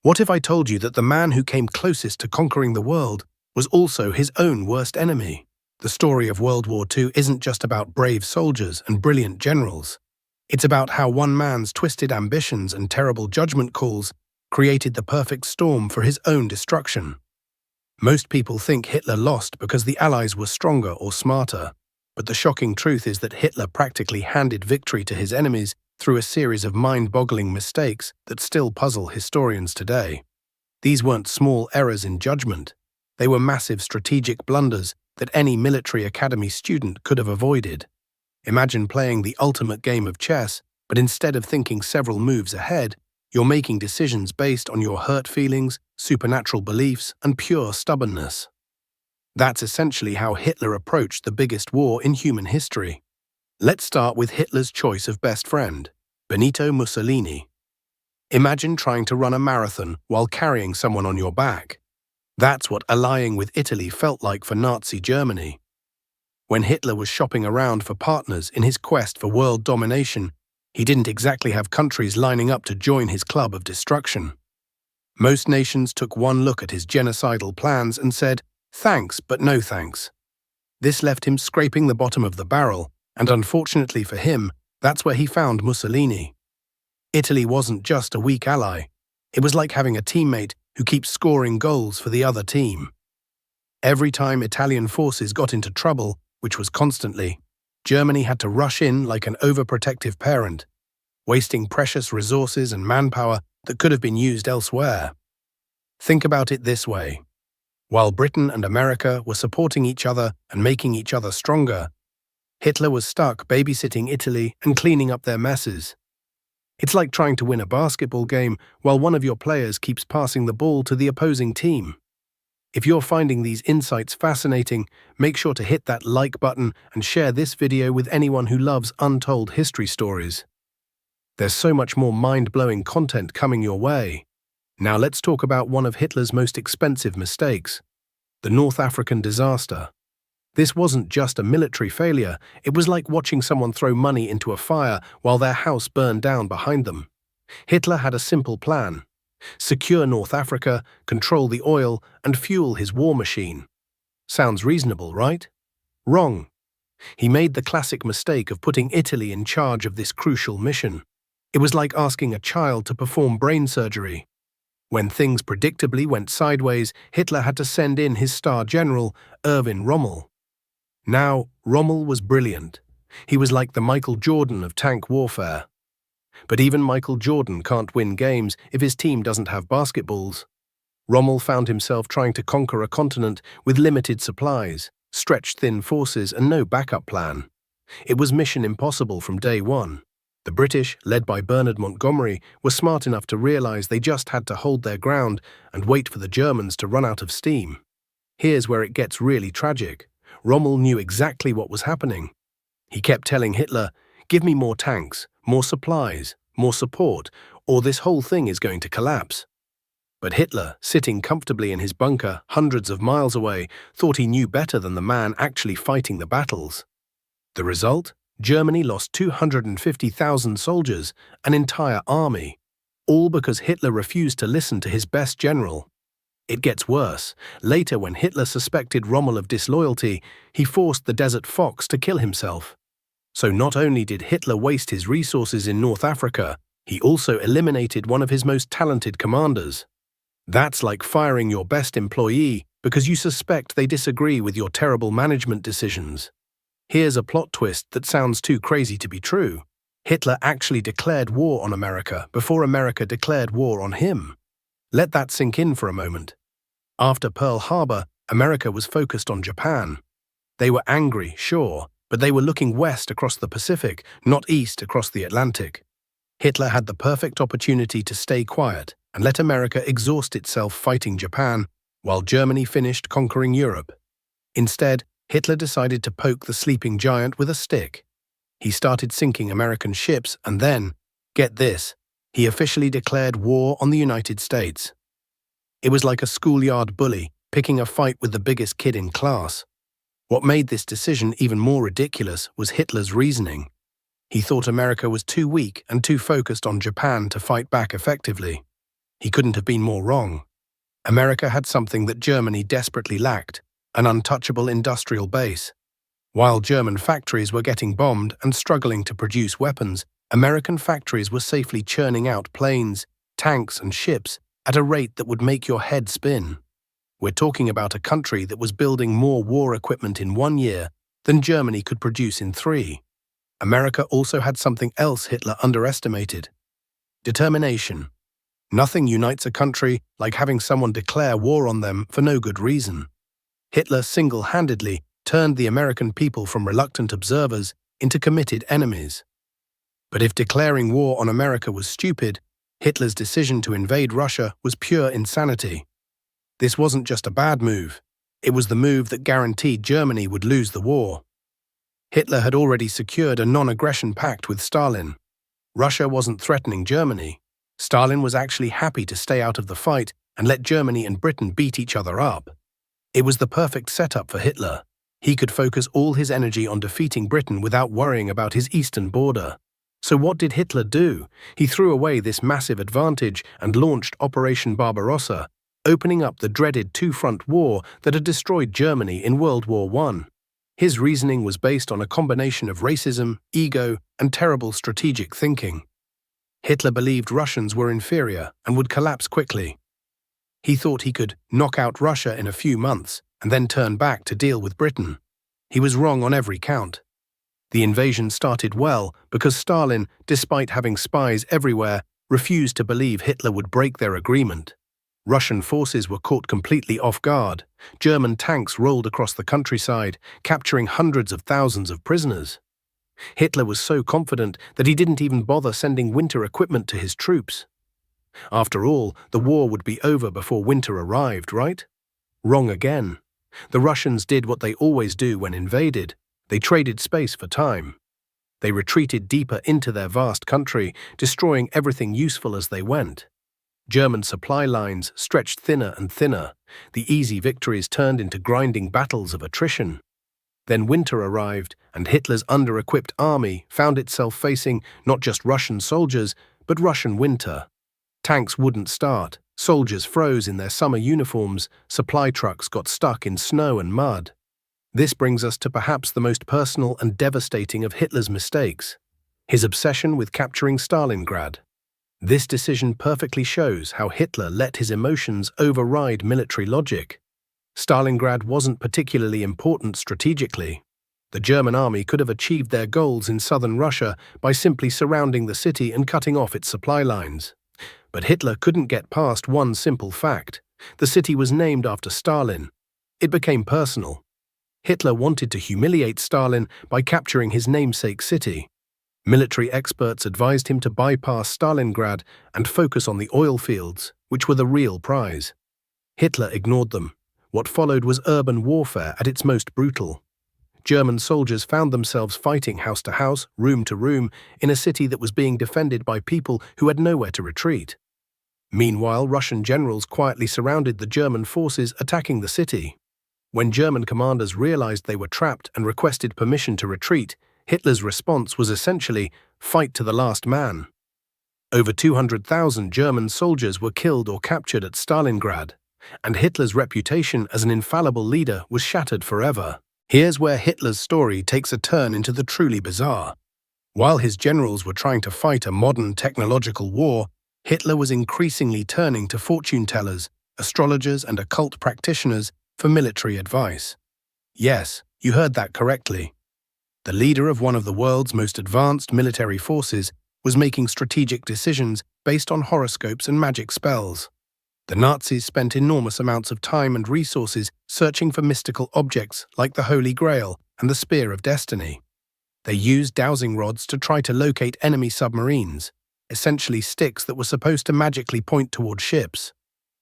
What if I told you that the man who came closest to conquering the world was also his own worst enemy? The story of World War II isn't just about brave soldiers and brilliant generals. It's about how one man's twisted ambitions and terrible judgment calls created the perfect storm for his own destruction. Most people think Hitler lost because the Allies were stronger or smarter, but the shocking truth is that Hitler practically handed victory to his enemies through a series of mind-boggling mistakes that still puzzle historians today. These weren't small errors in judgment. They were massive strategic blunders that any military academy student could have avoided. Imagine playing the ultimate game of chess, but instead of thinking several moves ahead, you're making decisions based on your hurt feelings, supernatural beliefs, and pure stubbornness. That's essentially how Hitler approached the biggest war in human history. Let's start with Hitler's choice of best friend, Benito Mussolini. Imagine trying to run a marathon while carrying someone on your back. That's what allying with Italy felt like for Nazi Germany. When Hitler was shopping around for partners in his quest for world domination, he didn't exactly have countries lining up to join his club of destruction. Most nations took one look at his genocidal plans and said, "Thanks, but no thanks." This left him scraping the bottom of the barrel, and unfortunately for him, that's where he found Mussolini. Italy wasn't just a weak ally. It was like having a teammate who keeps scoring goals for the other team. Every time Italian forces got into trouble, which was constantly, Germany had to rush in like an overprotective parent, wasting precious resources and manpower that could have been used elsewhere. Think about it this way. While Britain and America were supporting each other and making each other stronger, Hitler was stuck babysitting Italy and cleaning up their messes. It's like trying to win a basketball game while one of your players keeps passing the ball to the opposing team. If you're finding these insights fascinating, make sure to hit that like button and share this video with anyone who loves untold history stories. There's so much more mind-blowing content coming your way. Now let's talk about one of Hitler's most expensive mistakes, the North African disaster. This wasn't just a military failure, it was like watching someone throw money into a fire while their house burned down behind them. Hitler had a simple plan: secure North Africa, control the oil, and fuel his war machine. Sounds reasonable, right? Wrong. He made the classic mistake of putting Italy in charge of this crucial mission. It was like asking a child to perform brain surgery. When things predictably went sideways, Hitler had to send in his star general, Erwin Rommel. Now, Rommel was brilliant. He was like the Michael Jordan of tank warfare. But even Michael Jordan can't win games if his team doesn't have basketballs. Rommel found himself trying to conquer a continent with limited supplies, stretched-thin forces, and no backup plan. It was mission impossible from day one. The British, led by Bernard Montgomery, were smart enough to realize they just had to hold their ground and wait for the Germans to run out of steam. Here's where it gets really tragic. Rommel knew exactly what was happening. He kept telling Hitler, "Give me more tanks, more supplies, more support, or this whole thing is going to collapse." But Hitler, sitting comfortably in his bunker hundreds of miles away, thought he knew better than the man actually fighting the battles. The result? Germany lost 250,000 soldiers, an entire army, all because Hitler refused to listen to his best general. It gets worse. Later, when Hitler suspected Rommel of disloyalty, he forced the Desert Fox to kill himself. So not only did Hitler waste his resources in North Africa, he also eliminated one of his most talented commanders. That's like firing your best employee because you suspect they disagree with your terrible management decisions. Here's a plot twist that sounds too crazy to be true. Hitler actually declared war on America before America declared war on him. Let that sink in for a moment. After Pearl Harbor, America was focused on Japan. They were angry, sure, but they were looking west across the Pacific, not east across the Atlantic. Hitler had the perfect opportunity to stay quiet and let America exhaust itself fighting Japan, while Germany finished conquering Europe. Instead, Hitler decided to poke the sleeping giant with a stick. He started sinking American ships and then, get this, he officially declared war on the United States. It was like a schoolyard bully picking a fight with the biggest kid in class. What made this decision even more ridiculous was Hitler's reasoning. He thought America was too weak and too focused on Japan to fight back effectively. He couldn't have been more wrong. America had something that Germany desperately lacked: an untouchable industrial base. While German factories were getting bombed and struggling to produce weapons, American factories were safely churning out planes, tanks, and ships at a rate that would make your head spin. We're talking about a country that was building more war equipment in 1 year than Germany could produce in 3. America also had something else Hitler underestimated: determination. Nothing unites a country like having someone declare war on them for no good reason. Hitler single-handedly turned the American people from reluctant observers into committed enemies. But if declaring war on America was stupid, Hitler's decision to invade Russia was pure insanity. This wasn't just a bad move, it was the move that guaranteed Germany would lose the war. Hitler had already secured a non-aggression pact with Stalin. Russia wasn't threatening Germany. Stalin was actually happy to stay out of the fight and let Germany and Britain beat each other up. It was the perfect setup for Hitler. He could focus all his energy on defeating Britain without worrying about his eastern border. So what did Hitler do? He threw away this massive advantage and launched Operation Barbarossa, opening up the dreaded two-front war that had destroyed Germany in World War I. His reasoning was based on a combination of racism, ego, and terrible strategic thinking. Hitler believed Russians were inferior and would collapse quickly. He thought he could knock out Russia in a few months and then turn back to deal with Britain. He was wrong on every count. The invasion started well because Stalin, despite having spies everywhere, refused to believe Hitler would break their agreement. Russian forces were caught completely off guard. German tanks rolled across the countryside, capturing hundreds of thousands of prisoners. Hitler was so confident that he didn't even bother sending winter equipment to his troops. After all, the war would be over before winter arrived, right? Wrong again. The Russians did what they always do when invaded. They traded space for time. They retreated deeper into their vast country, destroying everything useful as they went. German supply lines stretched thinner and thinner. The easy victories turned into grinding battles of attrition. Then winter arrived, and Hitler's under-equipped army found itself facing not just Russian soldiers, but Russian winter. Tanks wouldn't start, soldiers froze in their summer uniforms, supply trucks got stuck in snow and mud. This brings us to perhaps the most personal and devastating of Hitler's mistakes: his obsession with capturing Stalingrad. This decision perfectly shows how Hitler let his emotions override military logic. Stalingrad wasn't particularly important strategically. The German army could have achieved their goals in southern Russia by simply surrounding the city and cutting off its supply lines. But Hitler couldn't get past one simple fact: the city was named after Stalin. It became personal. Hitler wanted to humiliate Stalin by capturing his namesake city. Military experts advised him to bypass Stalingrad and focus on the oil fields, which were the real prize. Hitler ignored them. What followed was urban warfare at its most brutal. German soldiers found themselves fighting house to house, room to room, in a city that was being defended by people who had nowhere to retreat. Meanwhile, Russian generals quietly surrounded the German forces attacking the city. When German commanders realized they were trapped and requested permission to retreat, Hitler's response was essentially, fight to the last man. Over 200,000 German soldiers were killed or captured at Stalingrad, and Hitler's reputation as an infallible leader was shattered forever. Here's where Hitler's story takes a turn into the truly bizarre. While his generals were trying to fight a modern technological war, Hitler was increasingly turning to fortune-tellers, astrologers, and occult practitioners for military advice. Yes, you heard that correctly. The leader of one of the world's most advanced military forces was making strategic decisions based on horoscopes and magic spells. The Nazis spent enormous amounts of time and resources searching for mystical objects like the Holy Grail and the Spear of Destiny. They used dowsing rods to try to locate enemy submarines, essentially sticks that were supposed to magically point toward ships.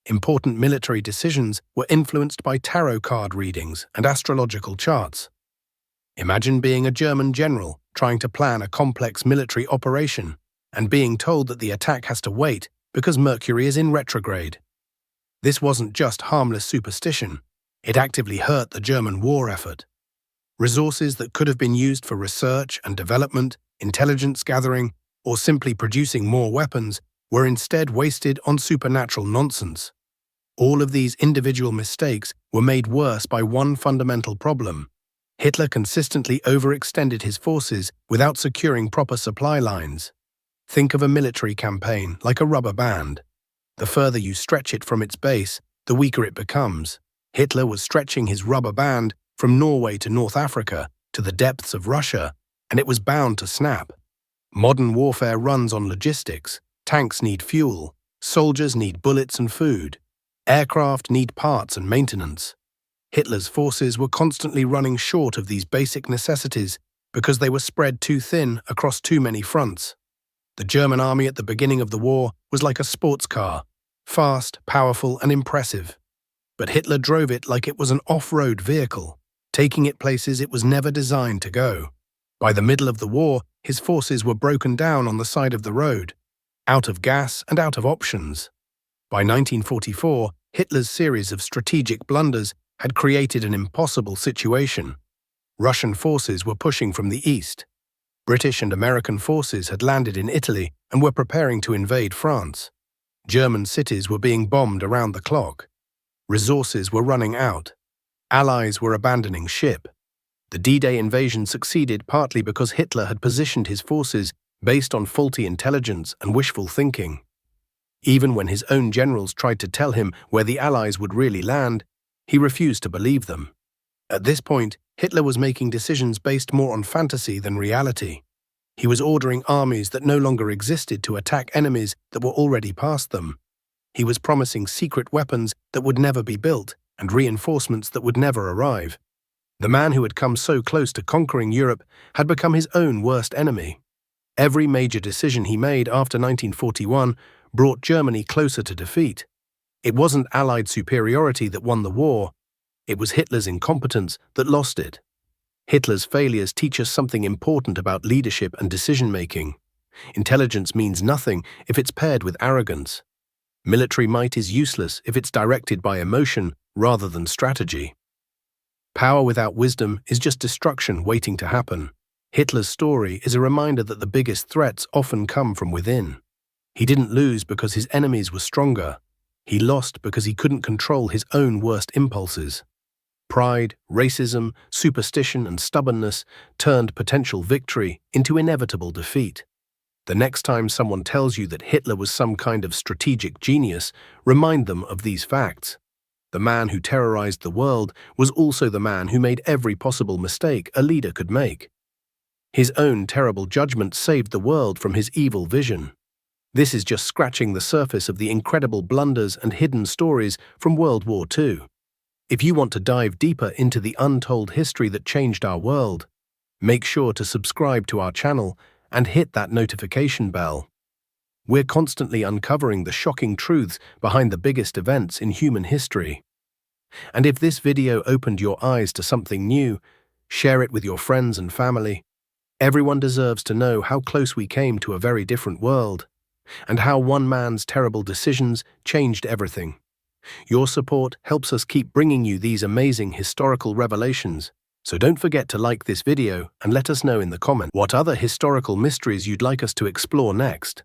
Important military decisions were influenced by tarot card readings and astrological charts. Imagine being a German general trying to plan a complex military operation and being told that the attack has to wait because Mercury is in retrograde. This wasn't just harmless superstition, it actively hurt the German war effort. Resources that could have been used for research and development, intelligence gathering, or simply producing more weapons were instead wasted on supernatural nonsense. All of these individual mistakes were made worse by one fundamental problem. Hitler consistently overextended his forces without securing proper supply lines. Think of a military campaign like a rubber band. The further you stretch it from its base, the weaker it becomes. Hitler was stretching his rubber band from Norway to North Africa to the depths of Russia, and it was bound to snap. Modern warfare runs on logistics. Tanks need fuel, soldiers need bullets and food, aircraft need parts and maintenance. Hitler's forces were constantly running short of these basic necessities because they were spread too thin across too many fronts. The German army at the beginning of the war was like a sports car, fast, powerful, and impressive. But Hitler drove it like it was an off-road vehicle, taking it places it was never designed to go. By the middle of the war, his forces were broken down on the side of the road, out of gas and out of options. By 1944, Hitler's series of strategic blunders had created an impossible situation. Russian forces were pushing from the east. British and American forces had landed in Italy and were preparing to invade France. German cities were being bombed around the clock. Resources were running out. Allies were abandoning ship. The D-Day invasion succeeded partly because Hitler had positioned his forces based on faulty intelligence and wishful thinking. Even when his own generals tried to tell him where the Allies would really land, he refused to believe them. At this point, Hitler was making decisions based more on fantasy than reality. He was ordering armies that no longer existed to attack enemies that were already past them. He was promising secret weapons that would never be built and reinforcements that would never arrive. The man who had come so close to conquering Europe had become his own worst enemy. Every major decision he made after 1941 brought Germany closer to defeat. It wasn't Allied superiority that won the war. It was Hitler's incompetence that lost it. Hitler's failures teach us something important about leadership and decision-making. Intelligence means nothing if it's paired with arrogance. Military might is useless if it's directed by emotion rather than strategy. Power without wisdom is just destruction waiting to happen. Hitler's story is a reminder that the biggest threats often come from within. He didn't lose because his enemies were stronger. He lost because he couldn't control his own worst impulses. Pride, racism, superstition, and stubbornness turned potential victory into inevitable defeat. The next time someone tells you that Hitler was some kind of strategic genius, remind them of these facts. The man who terrorized the world was also the man who made every possible mistake a leader could make. His own terrible judgment saved the world from his evil vision. This is just scratching the surface of the incredible blunders and hidden stories from World War II. If you want to dive deeper into the untold history that changed our world, make sure to subscribe to our channel and hit that notification bell. We're constantly uncovering the shocking truths behind the biggest events in human history. And if this video opened your eyes to something new, share it with your friends and family. Everyone deserves to know how close we came to a very different world, and how one man's terrible decisions changed everything. Your support helps us keep bringing you these amazing historical revelations, so don't forget to like this video and let us know in the comments what other historical mysteries you'd like us to explore next.